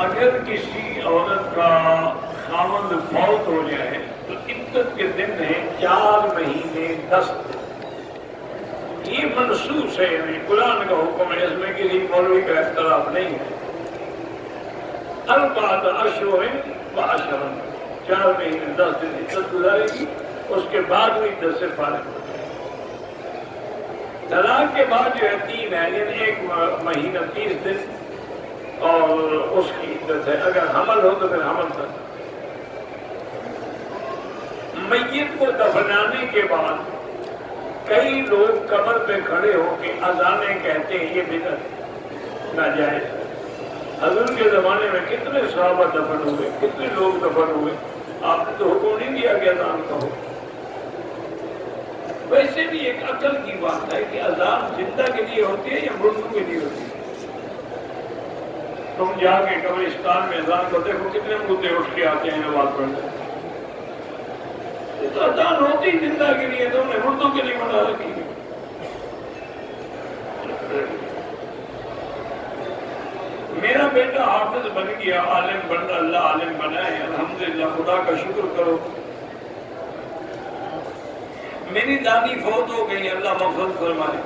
اگر کسی عورت کا خاوند فوت ہو جائے تو عدت کے دن ہیں 4 مہینے 10 دن. یہ منسوخ ہے، یعنی قرآن کا حکم ہے، اس میں کسی مولوی کا اختلاف نہیں ہے. 4 اشہر و عشرا، 4 مہینے 10 دن عدت گزارے گی، اس کے بعد وہ عدت سے فارغ ہو جائے گی. طلاق کے بعد جو ہے 3 ہے، یعنی 1 مہینہ 30 دن اور اس کی عدت ہے. اگر حمل ہو تو پھر حمل تک. میت کو دفنانے کے بعد کئی لوگ قبر پہ کھڑے ہو کے اذانیں کہتے ہیں، یہ بدعت ناجائز ہے. حضور کے زمانے میں کتنے صحابہ دفن ہوئے، کتنے لوگ دفن ہوئے، آپ نے تو حکم نہیں دیا کہ اذان کہو. ویسے بھی ایک عقل کی بات ہے کہ اذان زندہ کے لیے ہوتی ہے یا مردوں کے لیے ہوتی ہے. تم جا کے قبرستان میں اذان کو دیکھو، کتنے مردے اٹھ کے آتے ہیں نماز پڑھنے. یہ تو اذان ہوتی ہی زندہ کے لیے، تم نے مردوں کے لیے بنا رکھی ہے. میرا بیٹا حافظ بن گیا، عالم بن، اللہ عالم بنائے، الحمدللہ، خدا کا شکر کرو. میری دادی فوت ہو گئی، اللہ مغفرت فرمائے.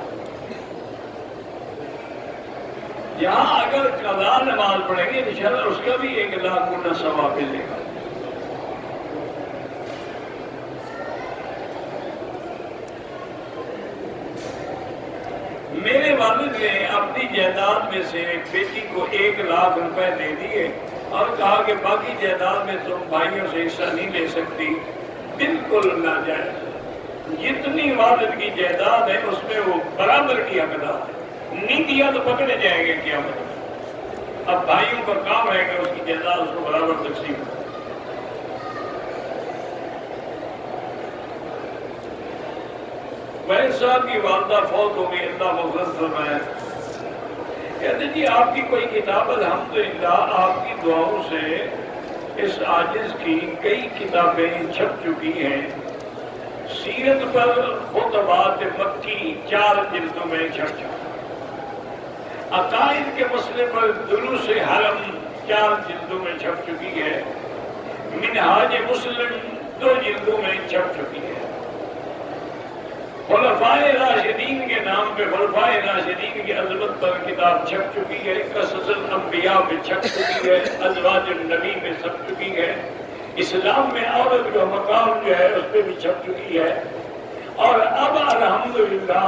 یہاں اگر قضا نماز پڑھیں گے انشاءاللہ اس کا بھی 1 لاکھ گنا ثواب ملے گا. میرے والد نے اپنی جائیداد میں سے ایک بیٹی کو 1 لاکھ روپے دے دیے اور کہا کہ باقی جائیداد میں تم بھائیوں سے حصہ نہیں لے سکتی. بالکل ناجائز. جتنی والد کی جائیداد ہے اس میں وہ برابر کی حقدار ہے. نہیں دیا تو پکڑے جائیں گے قیامت میں. اب بھائیوں کا کام ہے کہ اس کی جائیداد اس کو برابر تقسیم کرے. وحید صاحب کی والدہ فوت ہو گئی، اللہ مغفرت فرمائے. کہتے جی آپ کی کوئی کتاب، الحمدللہ آپ کی دعاؤں سے اس عاجز کی کئی کتابیں چھپ چکی ہیں. سیرت پر خطبات مکی 4 جلدوں میں چھپ چکی. عقائد کے مسئلے پر دروس حرم 4 جلدوں میں چھپ چکی ہے. منہاج مسلم 2 جلدوں میں چھپ چکی ہے. خلفائے راشدین کے نام پہ خلفائے راشدین کی عظمت پر کتاب چھپ چکی ہے. قصص الانبیاء پہ چھپ چکی ہے. ازواج النبی پہ چھپ چکی ہے. اسلام میں عورت کا مقام جو ہے اس پہ بھی چھپ چکی ہے. اور اب الحمدللہ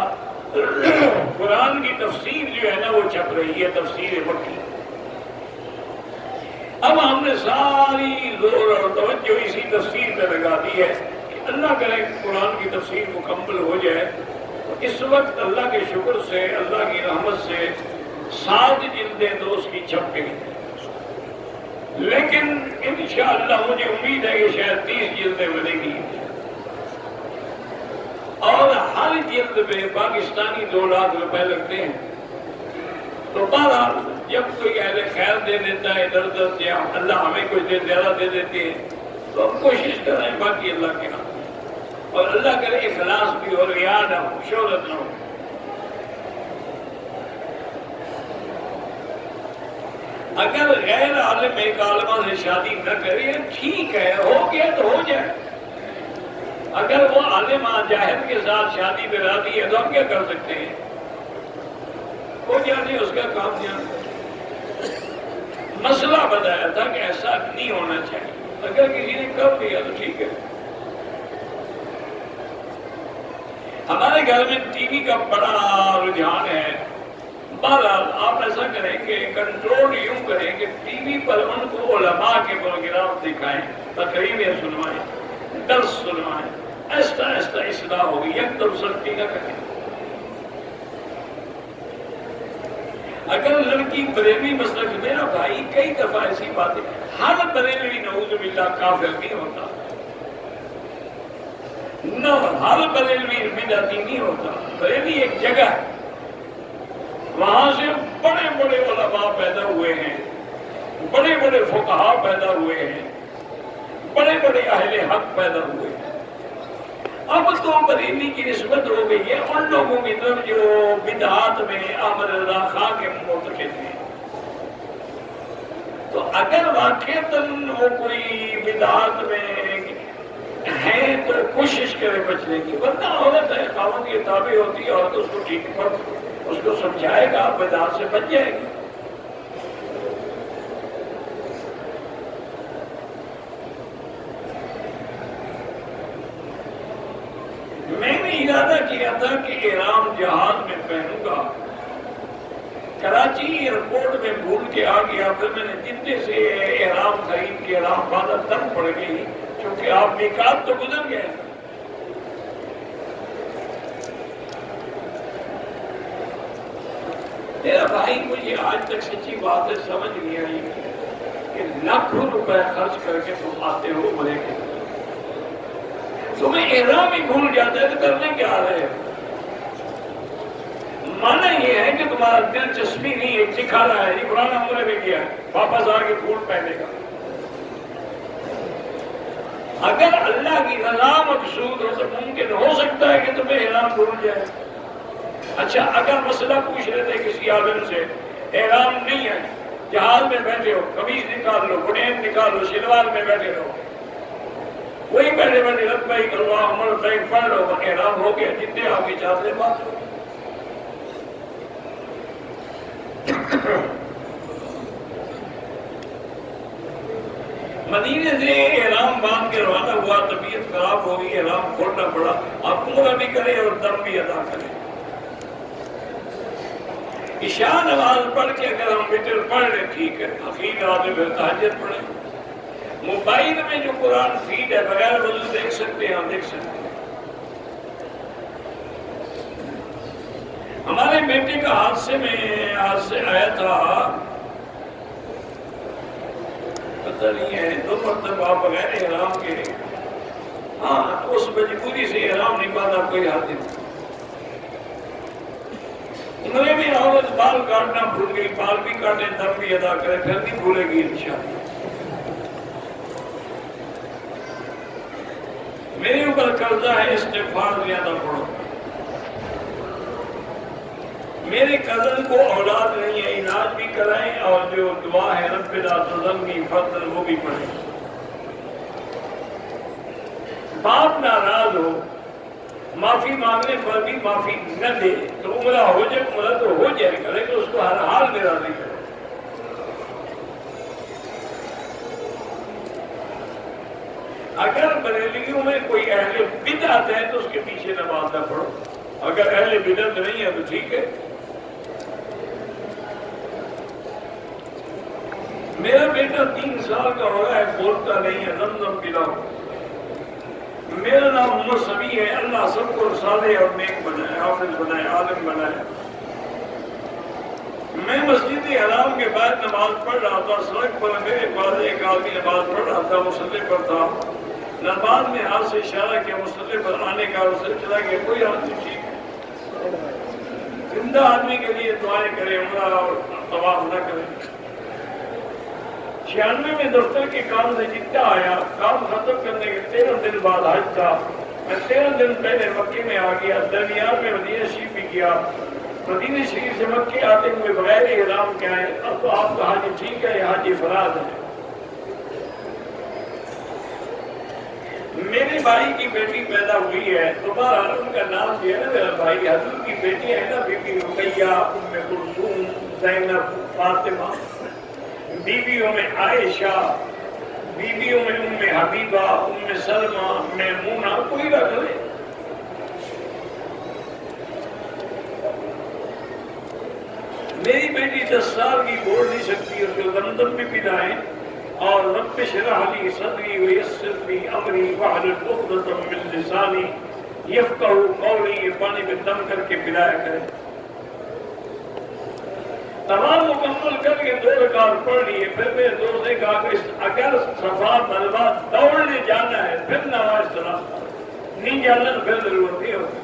قرآن کی تفسیر جو ہے نا وہ چھپ رہی ہے، تفسیر مکی. اب ہم نے ساری زور اور توجہ اسی تفسیر پہ لگا دی ہے کہ اللہ کرے قرآن کی تفسیر مکمل ہو جائے. اس وقت اللہ کے شکر سے، اللہ کی رحمت سے 7 جلدیں تو اس کی چھپ گئی. لیکن انشاءاللہ مجھے امید ہے کہ شاید 30 جلدیں بنے گی اور ہر جلد پہ پاکستانی 2 لاکھ روپے لگتے ہیں. تو بہرحال جب کوئی اہل خیر دے دیتا ہے ادھر ادھر یا اللہ ہمیں کچھ زیادہ دے دیتے ہیں تو ہم کوشش کر رہے ہیں، باقی اللہ کے ہاتھ. اور اللہ کرے اخلاص بھی ہو، ریا نہ ہو، شہرت نہ ہو. اگر غیر عالم ایک عالمہ سے شادی نہ کرے ٹھیک ہے، ہو گیا تو ہو جائے. اگر وہ عالمہ جاہل کے ساتھ شادی پہ راضی ہے تو ہم کیا کر سکتے ہیں؟ وہ جانے اس کا کام جانے. مسئلہ بتایا تھا کہ ایسا نہیں ہونا چاہیے. اگر کسی نے کر دیا تو ٹھیک ہے. ہمارے گھر میں ٹی وی کا بڑا رجحان ہے. بہرحال آپ ایسا کریں کہ کنٹرول یوں کریں کہ ٹی وی پر ان کو علماء کے پروگرام دکھائیں، تقریریں سنوائیں، درس سنوائیں. ایسا ایسا اصلاح ہوگی، یک طرف سلطی نہ کریں. اگر لڑکی بریلوی مسلک، میرا بھائی کئی دفعہ ایسی باتیں، ہر بریلوی نعوذ باللہ کافر نہیں ہوتا، نہ ہر بریلوی بدعتی نہیں ہوتا. بریلوی ایک جگہ ہے، وہاں سے بڑے بڑے علماء پیدا ہوئے ہیں، بڑے بڑے فقہاء پیدا ہوئے ہیں، بڑے بڑے اہل حق پیدا ہوئے ہیں. اب تو بریلی کی نسبت ہو گئی ہے ان لوگوں کی طرف جو بدعات میں احمد رضا خان کے معتقد ہیں. تو اگر واقعتاً وہ کوئی بدعات میں ہے تو کوشش کرے بچنے کی، ورنہ عورت ہے خاوند کی تابع ہوتی ہے، عورت اس کو ٹھیک پر اس کو سمجھائے گا، بدعات سے بچ جائے گی۔ میں نے ارادہ کیا تھا کہ احرام جہاز میں پہنوں گا، کراچی ایئرپورٹ میں بھول کے آ گیا، پھر میں نے جتنے سے احرام خرید کے احرام باندھا تنگ پڑ گئی، کیونکہ آپ میقات تو گزر گئے۔ میرا بھائی مجھے آج تک سچی بات ہے سمجھ نہیں آئی کہ لاکھوں روپے خرچ کر کے تم آتے ہو عمرے کے، تمہیں احرام ہی بھول جاتا ہے تو کرنے کیا آ رہے ہو؟ مانا یہ ہے کہ تمہارا دلچسپی نہیں ہے، دکھا رہا ہے، یہ پرانا عمرے میں کیا ہے، واپس آ کے پھول پہنے گا۔ اگر اللہ کی رضا مقصود ہو تو ممکن ہو سکتا ہے کہ تمہیں احرام بھول جائے۔ اچھا اگر مسئلہ پوچھ رہے تھے کسی عالم سے، احرام نہیں ہے، جہاز میں بیٹھے ہو، قمیض نکال لو، بنیان نکال لو، شلوار میں بیٹھے رہو، وہی بیٹھے بیٹھے لبیک اللہم لبیک پڑھ لو، احرام ہو گیا، جتنے آپ کی چاہتے بات ہو۔ مدینے سے احرام باندھ کے روانہ ہوا، طبیعت خراب ہو گئی، احرام کھولنا پڑا، آپ عمرہ بھی کریں اور دم بھی ادا کریں۔ عشاء نماز پڑھ کے اگر ہم وتر پڑھ لیں ٹھیک ہے، اخیر رات میں پھر تہجد پڑھیں۔ موبائل میں جو قرآن فیڈ ہے بغیر وضو دیکھ سکتے ہیں، ہم دیکھ سکتے ہیں۔ ہمارے بیٹے کا حادثے آیا تھا، پتہ نہیں ہے 2 مرتبہ بغیر احرام کے، ہاں اس مجبوری سے احرام نہیں باندھا، کوئی حد نہیں۔ عمرے میں عورت بال کاٹنا بھول گئی، بال بھی کاٹے، دم بھی ادا کرے، پھر نہیں بھولے گی انشاءاللہ۔ میرے اوپر قرضہ ہے، استغفار زیادہ پڑھو۔ میرے کزن کو اولاد نہیں ہے، علاج بھی کرائیں اور جو دعا ہے رب لا تذرنی فردا وہ بھی پڑھیں۔ باپ ناراض ہو، معافی مانگنے پر بھی معافی نہ دے تو عمرہ ہو جائے، عمرہ تو ہو جائے گا، لیکن اس کو ہر حال میں راضی کرے۔ اگر بریلیوں میں کوئی اہل بدعت ہے تو اس کے پیچھے نماز نہ پڑھو، اگر اہل بدعت نہیں ہے تو ٹھیک ہے۔ میرا بیٹا 3 سال کا ہو رہا ہے، بولتا نہیں ہے، زمزم پلاؤ۔ میرا نام محمد سمیع ہے، اللہ سب کو صالح اور نیک بنائے، حافظ بنائے، عالم بنائے۔ میں مسجد حرام کے بعد نماز پڑھ رہا تھا، سڑک پر میرے پاس ایک آدمی نماز پڑھ رہا تھا، مصلی پر تھا، نماز میں ہاتھ سے اشارہ کیا مصلی پر آنے کا، اسے چلا گیا، کوئی آدمی ٹھیک ہے، زندہ آدمی کے لیے دعائیں کرے، عمرہ اور طواف نہ کرے۔ 96 میں دفتر کے کام سے جدہ آیا، کام ختم کرنے کے 13 دن بعد حج تھا، میں 13 دن پہلے مکے میں آ گیا، درمیان میں مدینہ شریف بھی گیا، مدینہ شریف سے مکے آتے ہوئے بغیر احرام کے آئے، اب تو آپ کا حج ٹھیک ہے، یہ حج افراد ہے۔ میرے بھائی کی بیٹی پیدا ہوئی ہے، دوبارہ ان کا نام جو ہے نا میرا بھائی حضور کی بیٹی ہے نا، بی بی رقیہ، ام کلثوم، زینب، فاطمہ، بیویوں میں عائشہ، بیویوں میں ام حبیبہ، ام سلمہ، میمونہ، کوئی رکھ لے۔ میری بیٹی 10 سال کی بول نہیں سکتی، اس کو زمزم بھی پلائیں اور رب اشرح لی صدری ویسر لی امری واحلل عقدۃ من لسانی یفقہوا قولی، یہ پانی میں دم کر کے پلایا کرے۔ تمام مکمل کر کے 2 رکعت پڑھ لیے، پھر میرے دوست نے کہا کہ اگر صفا مروا دوڑنے جانا ہے پھر نماز چلا، نہیں جانا تو پھر ضرورت نہیں ہوتی۔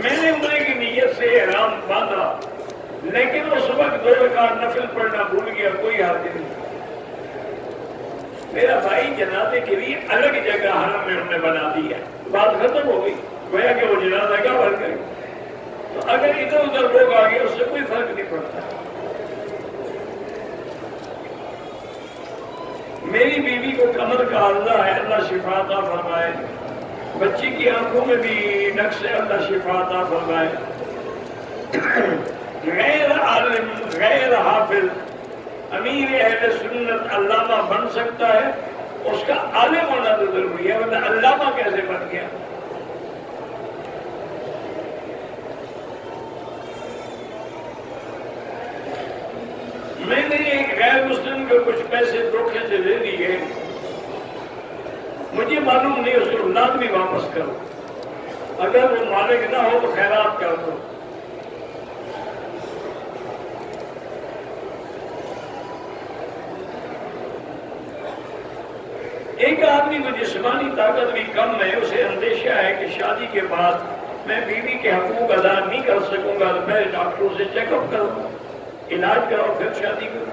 میں نے عمرے کی نیت سے احرام باندھا، لیکن اس وقت 2 رکعت نفل پڑھنا بھول گیا، کوئی حرج نہیں۔ میرا بھائی جنازے کے لیے الگ جگہ حرم میں انہوں نے بنا دی ہے، بات ختم ہو گئی، گویا کہ وہ جنازہ کا بھر گئی۔ تو اگر ادھر ادھر لوگ آ گئے اس سے کوئی فرق نہیں پڑتا. میری بیوی کو کمر کا عارضہ ہے، اللہ شفا عطا فرمائے. بچی کی آنکھوں میں بھی نقص ہے، اللہ شفا عطا فرمائے. غیر عالم غیر حافظ امیر اہل سنت علامہ بن سکتا ہے، اس کا عالم ہونا تو ضروری ہے، ورنہ علامہ کیسے بن گیا؟ میں نے ایک غیر مسلم کو کچھ پیسے دھوکے سے دے دیے، مجھے معلوم نہیں، اس کو اولاد بھی واپس کرو، اگر وہ مالک نہ ہو تو خیرات کر دو. ایک آدمی کو جسمانی طاقت بھی کم ہے، اسے اندیشہ ہے کہ شادی کے بعد میں بیوی کے حقوق ادا نہیں کر سکوں گا، تو میں ڈاکٹروں سے چیک اپ کروں، علاج کراؤ پھر شادی کرو،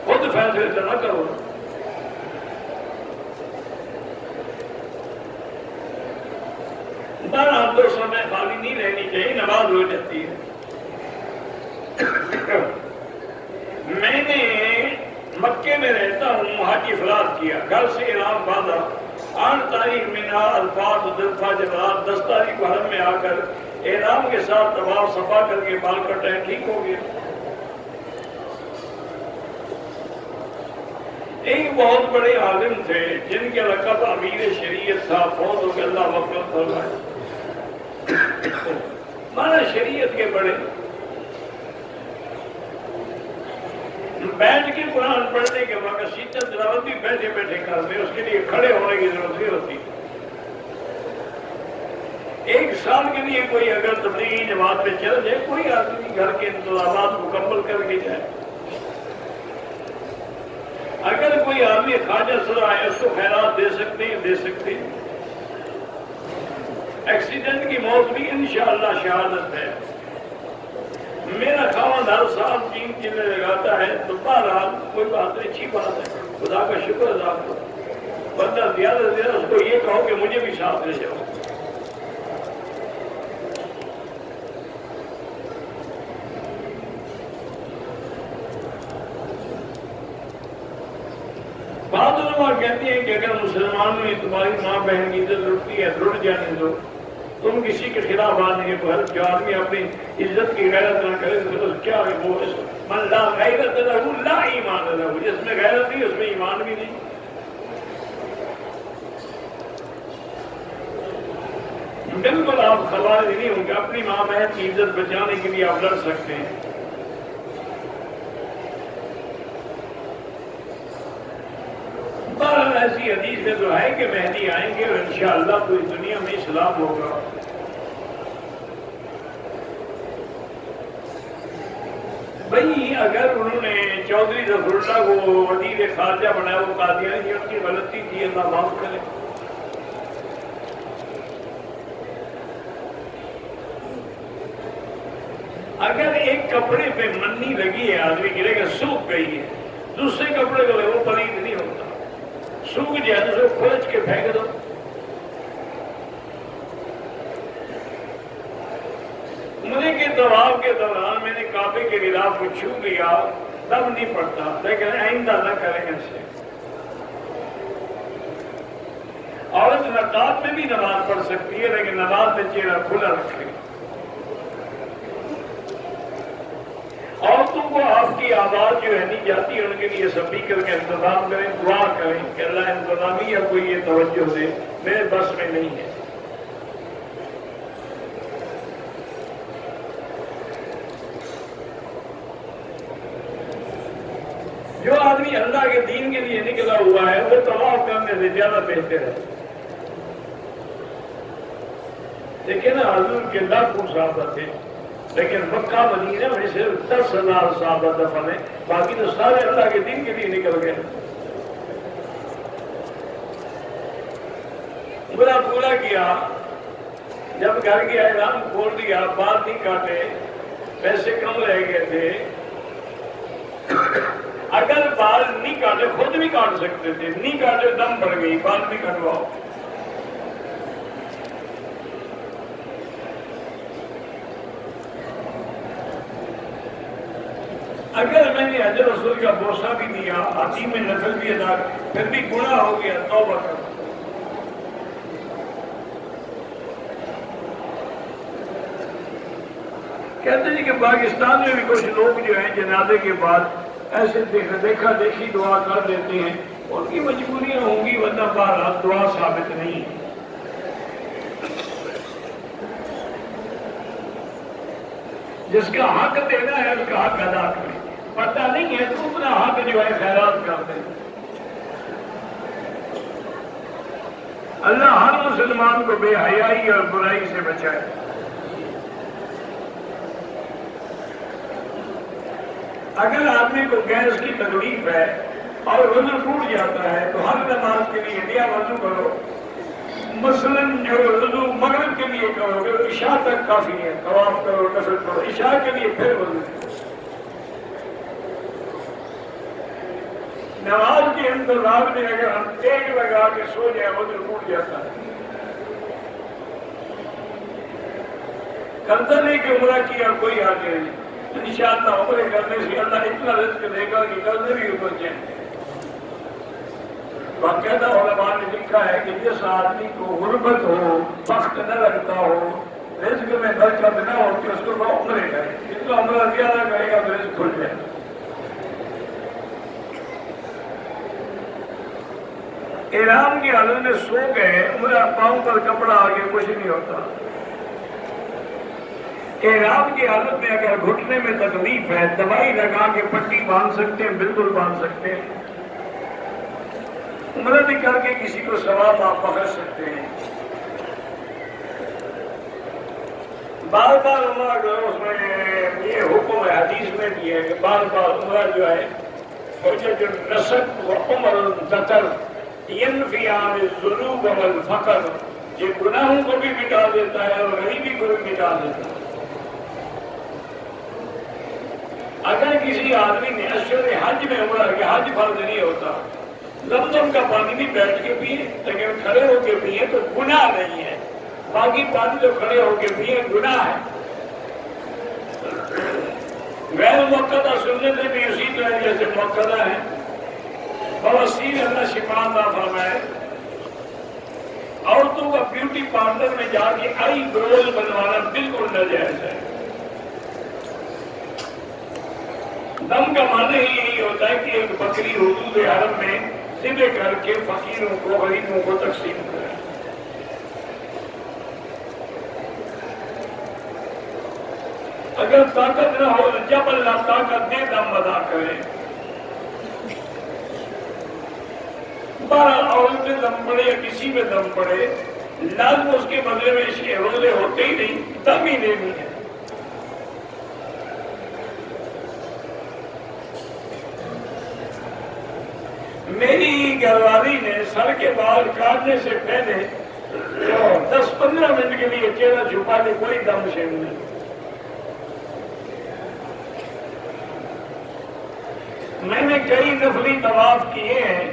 خود فیصلے سے نہ کرو. بہرحال دو سمے خالی نہیں رہنی چاہیے، نماز ہو جاتی ہے. میں نے مکے میں رہتا ہوں، حج افراد کیا، گھر سے احرام باندھا، 8 تاریخ مینا الفاظ دلفا جمعرات، 10 تاریخ کو حرم میں آ کر احرام کے ساتھ طواف صفا کر کے بال کٹائے، ٹھیک ہو گیا. ایک بہت بڑے عالم تھے جن کے لقب امیر شریعت تھا، فوت ہو کے اللہ مغفرت فرمائے. مانا شریعت کے بڑے بیٹھ کے قرآن پڑھنے کے وقت سیدھا تلاوت بھی بیٹھے بیٹھے کرتے، اس کے لیے کھڑے ہونے کی ضرورت نہیں ہوتی. 1 سال کے لیے کوئی اگر تبلیغی جماعت میں چل جائے، کوئی آدمی گھر کے انتظامات مکمل کر کے جائے. اگر کوئی آدمی خواجہ سرا ہے، اس کو خیرات دے سکتے ہیں، دے سکتے ہیں. ایکسیڈنٹ کی موت بھی انشاءاللہ شہادت ہے. میرا خاوند ہر سال 3 چیزیں لگاتا ہے، تو بہرحال کوئی بات نہیں، اچھی بات ہے، خدا کا شکر ادا کرو. بندہ زیادہ سے زیادہ اس کو یہ کہو کہ مجھے بھی ساتھ لے جاؤ. بعض علماء کہتے ہیں کہ اگر مسلمانوں میں تمہاری ماں بہن کی عزت لٹتی ہے، لٹ جانے دو. تم کسی کے خلاف آنے کو ہر جو آدمی اپنی عزت کی غیرت نہ کرے تو کیا ہے وہ من لا غیرت لہو لا ایمان لہو، جس میں غیرت نہیں اس میں ایمان بھی نہیں. بالکل آپ خوارج نہیں ہوں گے، اپنی ماں بہن کی عزت بچانے کے لیے آپ لڑ سکتے ہیں. ایسی حدیث میں تو ہے کہ مہدی آئیں گے اور انشاءاللہ پوری دنیا میں اسلام ہوگا. بھئی اگر انہوں نے چودھری ظفر اللہ کو وزیر خارجہ بنایا، وہ قادیانی ان کی غلطی تھی، اللہ معاف کرے. اگر ایک کپڑے پہ منی لگی ہے، آدمی گرے گا، سوکھ گئی ہے، دوسرے کپڑے کو وہ پلید نہیں ہوتا. سوکھ جائے تو کھولچ کے پھینک دو. عمرے کے طواف کے دوران میں نے کعبے کے غلاف کو چھو لیا، تب نہیں پڑتا، لیکن آئندہ نہ کریں ایسے. عورت نقاب میں بھی نماز پڑھ سکتی ہے، لیکن نماز میں چہرہ کھلا رکھے. عورتوں کو آپ کی آواز جو ہے نہیں جاتی، ان کے لیے سپیکر کا انتظام کریں، دعا کریں کہ اللہ انتظامیہ کو یہ توجہ دے، میرے بس میں نہیں ہے. جو آدمی اللہ کے دین کے لیے نکلا ہوا ہے وہ طواف کرنے سے زیادہ بہتر ہے. دیکھیں نا، حضور کے لاکھوں صحابہ تھے، لیکن مکہ مدینہ میں صرف 10,000 صحابہ دفن ہیں، باقی تو سارے اللہ کے دین کے لیے نکل گئے. عمرہ پورا کیا، جب گھر کے احرام کھول دیا، بال نہیں کاٹے، پیسے کم رہ گئے تھے. اگر بال نہیں کاٹے، خود بھی کاٹ سکتے تھے، نہیں کاٹے دم بڑھ گئی، بال بھی کٹواؤ. اگر میں نے حج رسول کا بوسہ بھی دیا، عظیم نفل بھی ادا، پھر بھی گناہ ہو گیا، توبہ کرو۔ کہتے ہیں کہ پاکستان میں بھی کچھ لوگ جو ہیں جنازے کے بعد ایسے دیکھا دیکھی دعا کر دیتے ہیں، ان کی مجبوریاں ہوں گی، ورنہ بہرحال دعا ثابت نہیں ہے۔ جس کا حق دینا ہے اس کا حق ادا کریں، پتہ نہیں ہے تو اپنا حق جو ہے خیرات کر دیں۔ اللہ ہر مسلمان کو بے حیائی اور برائی سے بچائے۔ اگر آدمی کو گیس کی تکلیف ہے اور وضو ٹوٹ جاتا ہے تو ہر نماز کے لیے دیا وضو کرو، مثلاً جو وضو مغرب کے لیے کرو گے عشاء تک کافی ہے، طواف کرو، نفل کرو، عشاء کے لیے پھر وضو کرو۔ نماز کے انتظار میں اگر ہم ٹیک لگا کے سو جائیں وضو ٹوٹ جاتا ہے۔ کرتا نہیں کہ عمرہ کیا کوئی حاجت نہیں، انشاءاللہ عمرے کرنے سے اللہ اتنا رزق دے گا کہ قرضے بھی اتر جائیں۔ باقاعدہ علماء نے لکھا ہے کہ جس آدمی کو غربت ہو، بخت نہ رکھتا ہو، رزق میں برکت نہ ہو کہ اس کو وہ عمرے کرے، جس کو عمرہ زیادہ کرے گا تو رزق کھل جائے۔ احرام کی حالت میں سو گئے، عمرہ پاؤں پر کپڑا آگے کچھ نہیں ہوتا۔ احرام کی حالت میں اگر گھٹنے میں تکلیف ہے، دوائی لگا کے پٹی باندھ سکتے ہیں، بالکل باندھ سکتے ہیں۔ عمرہ بھی کر کے کسی کو ثواب آپ پکڑ سکتے ہیں۔ بار بار عمرہ کرو، اس میں یہ حکم ہے، حدیث میں بھی ہے کہ بار بار عمرہ جو ہے حجۃ النسک وعمر الذکر ینفیان الذنوب والفقر، یہ گناہوں کو بھی مٹا دیتا ہے اور غریبی کو بھی مٹا دیتا ہے۔ اگر کسی آدمی نے اشہر حج میں عمرہ کیا، حج فرض نہیں ہوتا، زمزم کا پانی بھی بیٹھ کے پیے لیکن کھڑے ہو کے پیے تو گناہ نہیں ہے، باقی پانی جو کھڑے ہو کے پیے گناہ ہے۔ غیر موقعہ سنتیں بھی اسی طرح جیسے موقعہ ہے۔ بواسیر اللہ شفا عطا فرمائے، عورتوں کا بیوٹی پارلر میں جا کے آئی برول بنوانا بالکل ناجائز ہے۔ دم کا معنی ہی یہی ہوتا ہے کہ ایک بکری حدود حرم میں ذبح کر کے فقیروں کو غریبوں کو تقسیم کرے۔ اگر طاقت نہ ہو تو جب اللہ طاقت دے دم ادا کرے۔ 12 عورت میں دم پڑے یا کسی میں دم پڑے، لازم اس کے بدلے میں روزے ہوتے ہی نہیں، دم ہی لینی ہے۔ میری گھر والی نے سر کے بال کاٹنے سے پہلے 10-15 منٹ کے لیے چہرہ چھپا کے کوئی دم شیم نہیں۔ میں نے کئی نفلی طواف کیے ہیں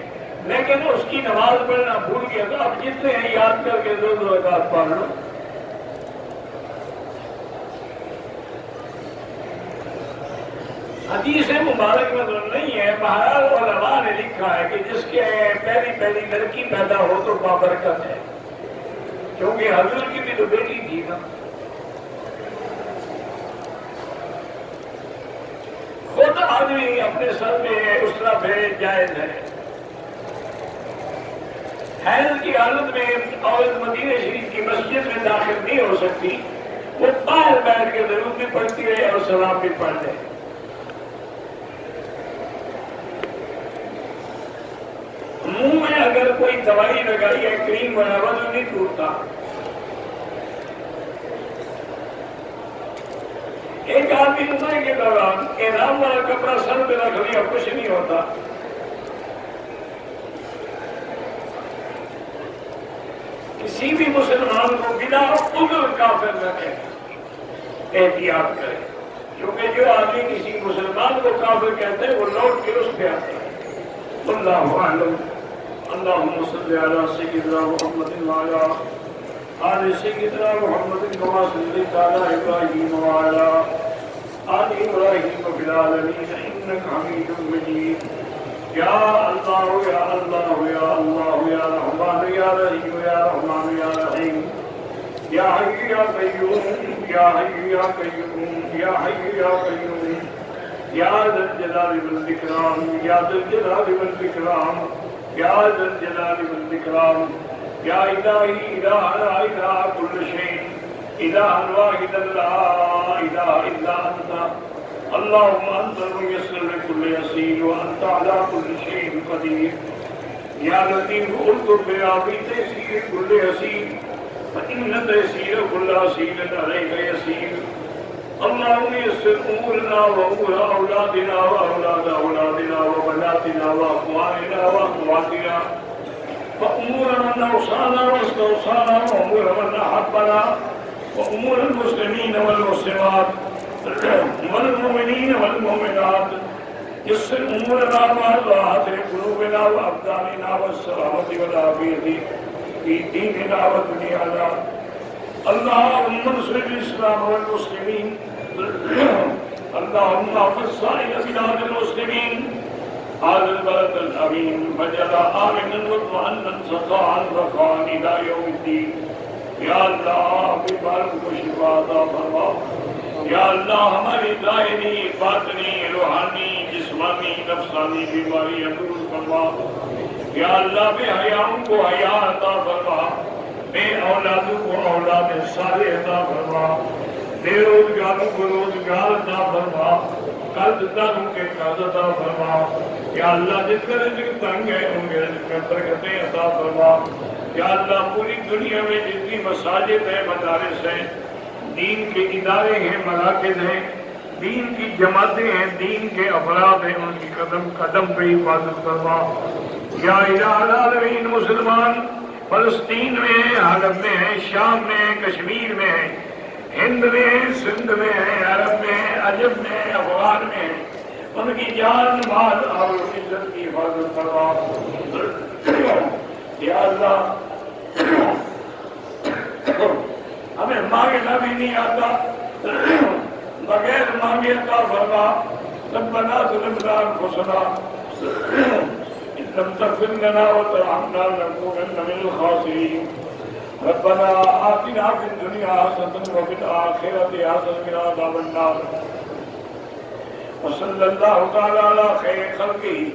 لیکن اس کی نماز پڑھنا بھول گیا، تو اب جتنے ہیں یاد کر کے 2 رکعت پڑھ لو۔ حدیث مبارک میں تو نہیں ہے، بہرحال علماء نے لکھا ہے کہ جس کے پہلی لڑکی پیدا ہو تو بابرکت ہے، کیونکہ حضور کی بھی تو بیٹی تھی نا۔ خود آدمی اپنے سر میں اسرا پھیرے جائز ہے۔ حیض کی حالت میں عورت مدینہ شریف کی مسجد میں داخل نہیں ہو سکتی، وہ باہر بیٹھ کے ضرور بھی پڑھتی رہے اور سلام بھی پڑھ لے۔ منہ میں اگر کوئی دوائی لگائی ہے، کریم بنا وضو نہیں ٹوٹتا۔ ایک آدمی عمرے کے دوران احرام والا کپڑا سر پہ رکھ لیا، کچھ نہیں ہوتا۔ کسی بھی مسلمان کو بلا عذر کافر نہ کہے، احتیاط کرے، کیونکہ جو آدمی کسی مسلمان کو کافر کہتے ہیں وہ لوٹ کے اس پہ آتا ہے۔ اللہ اعلم۔ اللہم صلی علی سیدنا محمد وعلی آل سیدنا محمد کما صلیت علی ابراہیم وعلی آل إبراهيم في العالمين إنك حميد مجيد يا الله يا الله يا الله يا رحمن يا رحيم يا رحمن يا رحيم يا حي يا قيوم يا حي يا قيوم يا حي يا قيوم يا ذا الجلال والإكرام يا ذا الجلال والإكرام يا ذا الجلال والإكرام يا إلهي إلهنا إله كل شيء إله واحدا لا إله إلا أنت اللهم أنت الميسر لكل يسير وأنت على كل شيء قدير يا لطيف ألطف بنا في تيسير كل يسير فإن تيسير كل عسير عليك يسير اللهم يسر أمورنا وأمور أولادنا وأولاد أولادنا وبناتنا وأخواننا وأخواتنا وأمور من أوصانا واستوصانا وأمور من أحبنا وأمور المسلمين والمسلمات والمؤمنين والمؤمنات يسر أمورنا وأصلاحات قلوبنا وأبداننا والسلامة والعافية في ديننا ودنيانا اللهم انصر الإسلام والمسلمين اللهم احفظ سائر بلاد المسلمين هذا البلد الأمين فاجعله آمنا مطمئنا سخاء رخاء إلى يوم الدين یا اللہ بیماروں کو شفا عطا فرما یا اللہ ہماری ظاہری باطنی روحانی جسمانی نفسانی بیماریاں دور فرما یا اللہ بے حیاؤں کو حیا عطا فرما بے اولادوں کو اولاد صالح عطا فرما بے روزگاروں کو روزگار عطا فرما قرض داروں کے قرض عطا فرما یا اللہ جس کا رزق تنگ ہے ان کے رزق میں برکتیں عطا فرما یا اللہ پوری دنیا میں جتنی مساجد ہیں مدارس ہیں دین کے ادارے ہیں مراکز ہیں دین کی جماعتیں ہیں دین کے افراد ہیں ان کی قدم قدم پہ حفاظت فرما یا الہ العالمین مسلمان فلسطین میں ہیں حلب میں ہیں شام میں ہیں کشمیر میں ہیں ہند میں ہیں سندھ میں ہیں عرب میں ہیں عجم میں ہیں افغان میں ہیں ان کی جان مال اور عزت کی حفاظت فرما یا اللہ ہمیں مانگنا بھی نہیں آتا بغیر مانگے عطا فرما ربنا ظلمنا انفسنا ان لم تغفر لنا وترحمنا لنكونن من الخاسرين ربنا آتنا في الدنيا حسنة وفي الآخرة حسنة وقنا عذاب النار وصلى الله تعالى على خير خلقه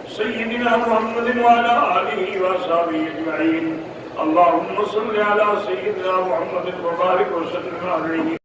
سيدنا محمد وعلى آله وصحبه أجمعين اللهم صل على سيدنا محمد وبارك وسلم عليه